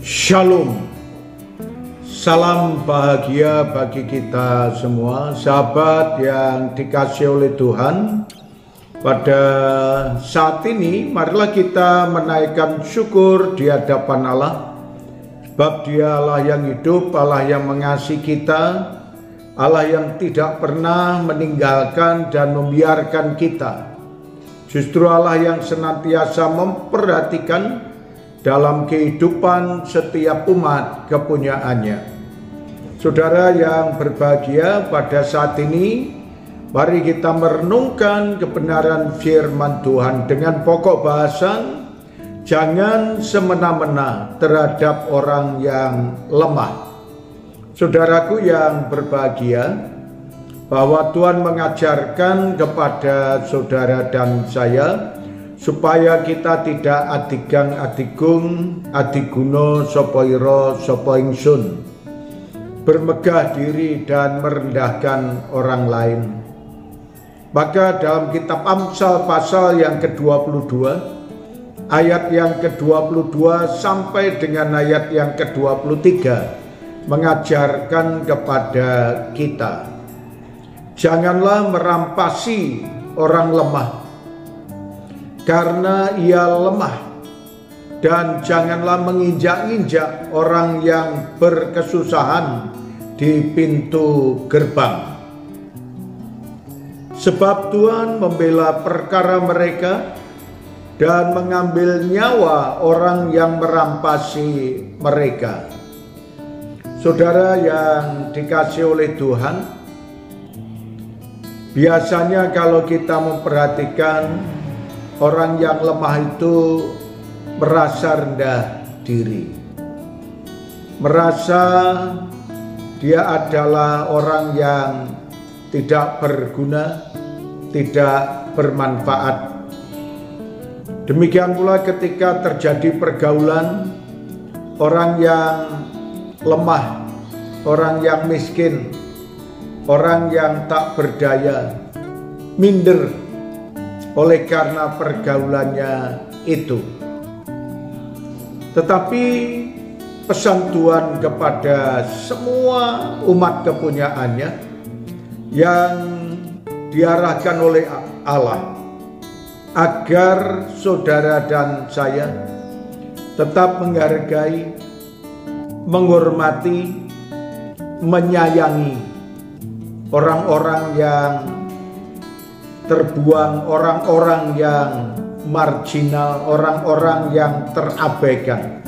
Shalom. Salam bahagia bagi kita semua, sahabat yang dikasihi oleh Tuhan. Pada saat ini marilah kita menaikkan syukur di hadapan Allah, sebab Dia Allah yang hidup, Allah yang mengasihi kita, Allah yang tidak pernah meninggalkan dan membiarkan kita. Justru Allah yang senantiasa memperhatikan dalam kehidupan setiap umat kepunyaannya. Saudara yang berbahagia, pada saat ini mari kita merenungkan kebenaran firman Tuhan dengan pokok bahasan, jangan semena-mena terhadap orang yang lemah. Saudaraku yang berbahagia, bahwa Tuhan mengajarkan kepada saudara dan saya supaya kita tidak adigang adigung, adiguno sopoiro sopoingsun, bermegah diri dan merendahkan orang lain. Maka dalam kitab Amsal pasal yang ke-22 ayat yang ke-22 sampai dengan ayat yang ke-23 mengajarkan kepada kita, janganlah merampasi orang lemah karena ia lemah, dan janganlah menginjak-injak orang yang berkesusahan di pintu gerbang. Sebab Tuhan membela perkara mereka dan mengambil nyawa orang yang merampasi mereka. Saudara yang dikasihi oleh Tuhan, biasanya kalau kita memperhatikan, orang yang lemah itu merasa rendah diri, merasa dia adalah orang yang tidak berguna, tidak bermanfaat. Demikian pula ketika terjadi pergaulan, orang yang lemah, orang yang miskin, orang yang tak berdaya, minder oleh karena pergaulannya itu. Tetapi pesan Tuhan kepada semua umat kepunyaannya yang diarahkan oleh Allah, agar saudara dan saya tetap menghargai, menghormati, menyayangi orang-orang yang terbuang, orang-orang yang marginal, orang-orang yang terabaikan.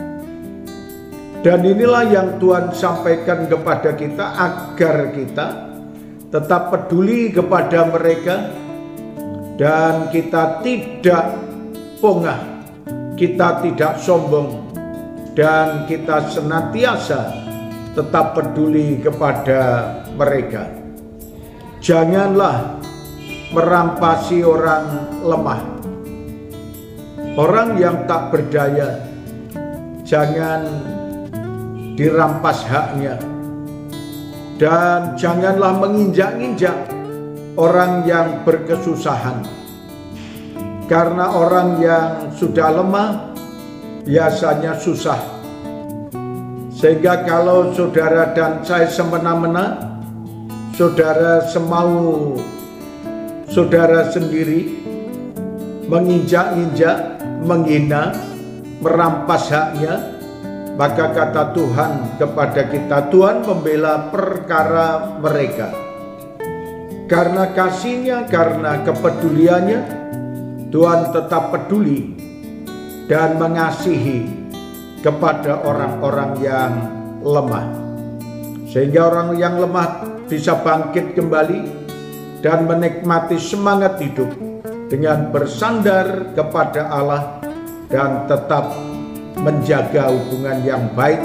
Dan inilah yang Tuhan sampaikan kepada kita, agar kita tetap peduli kepada mereka dan kita tidak pongah, kita tidak sombong, dan kita senantiasa tetap peduli kepada mereka. Janganlah merampasi orang lemah, orang yang tak berdaya, jangan dirampas haknya. Dan janganlah menginjak-injak orang yang berkesusahan, karena orang yang sudah lemah biasanya susah. Sehingga kalau saudara dan saya semena-mena, saudara semau saudara sendiri, menginjak-injak, menghina, merampas haknya, maka kata Tuhan kepada kita, Tuhan membela perkara mereka. Karena kasihnya, karena kepeduliannya, Tuhan tetap peduli dan mengasihi kepada orang-orang yang lemah. Sehingga orang yang lemah bisa bangkit kembali dan menikmati semangat hidup dengan bersandar kepada Allah dan tetap menjaga hubungan yang baik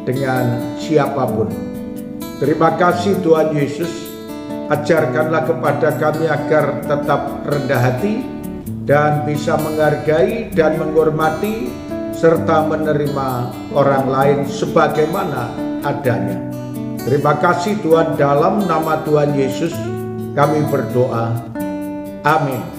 dengan siapapun. Terima kasih Tuhan Yesus, ajarkanlah kepada kami agar tetap rendah hati dan bisa menghargai dan menghormati serta menerima orang lain sebagaimana adanya. Terima kasih Tuhan, dalam nama Tuhan Yesus kami berdoa. Amin.